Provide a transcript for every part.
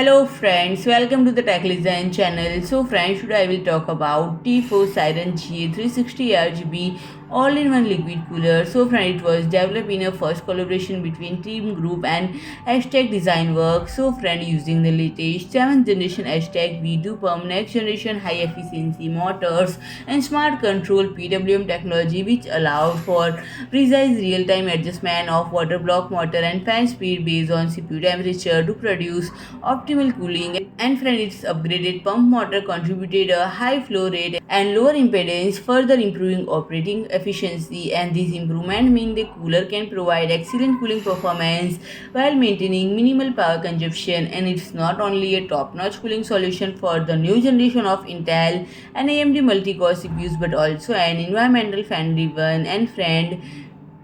Hello friends, welcome to the Tech Design channel. So friends, today I will talk about T4 SIREN GA360 ARGB all-in-one liquid cooler. So friends, it was developed in a first collaboration between Team Group and ASETEK Design Work. So friends, using the latest 7th generation ASETEK V2 Pump next generation high efficiency motors and smart control PWM technology, which allowed for precise real-time adjustment of water block motor and fan speed based on CPU temperature to produce optimal cooling. And friend, its upgraded pump motor contributed a high flow rate and lower impedance, further improving operating efficiency. And this improvement means the cooler can provide excellent cooling performance while maintaining minimal power consumption. And it's not only a top-notch cooling solution for the new generation of Intel and AMD multi-core CPUs, but also an environmental friendly one. And friend,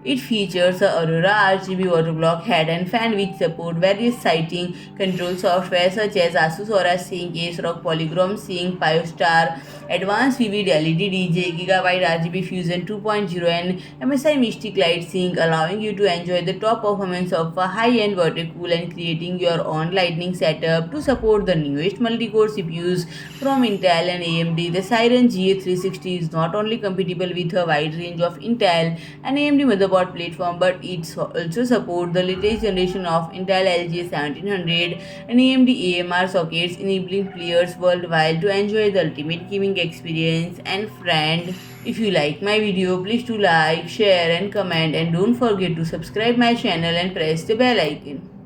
it features a Aurora RGB water block head and fan which support various sighting control software such as ASUS Aura Sync, ASRock Polychrome Sync, Piostar, Advanced Vivid LED DJ, Gigabyte RGB Fusion 2.0 and MSI Mystic Light Sync, allowing you to enjoy the top performance of a high-end water cool and creating your own lighting setup to support the newest multi-core CPUs from Intel and AMD. The SIREN GA360 is not only compatible with a wide range of Intel and AMD motherboard platform, but it also supports the latest generation of Intel LGA 1700 and AMD AMR sockets, enabling players worldwide to enjoy the ultimate gaming experience. And friend, if you like my video, please do like, share and comment, and don't forget to subscribe my channel and press the bell icon.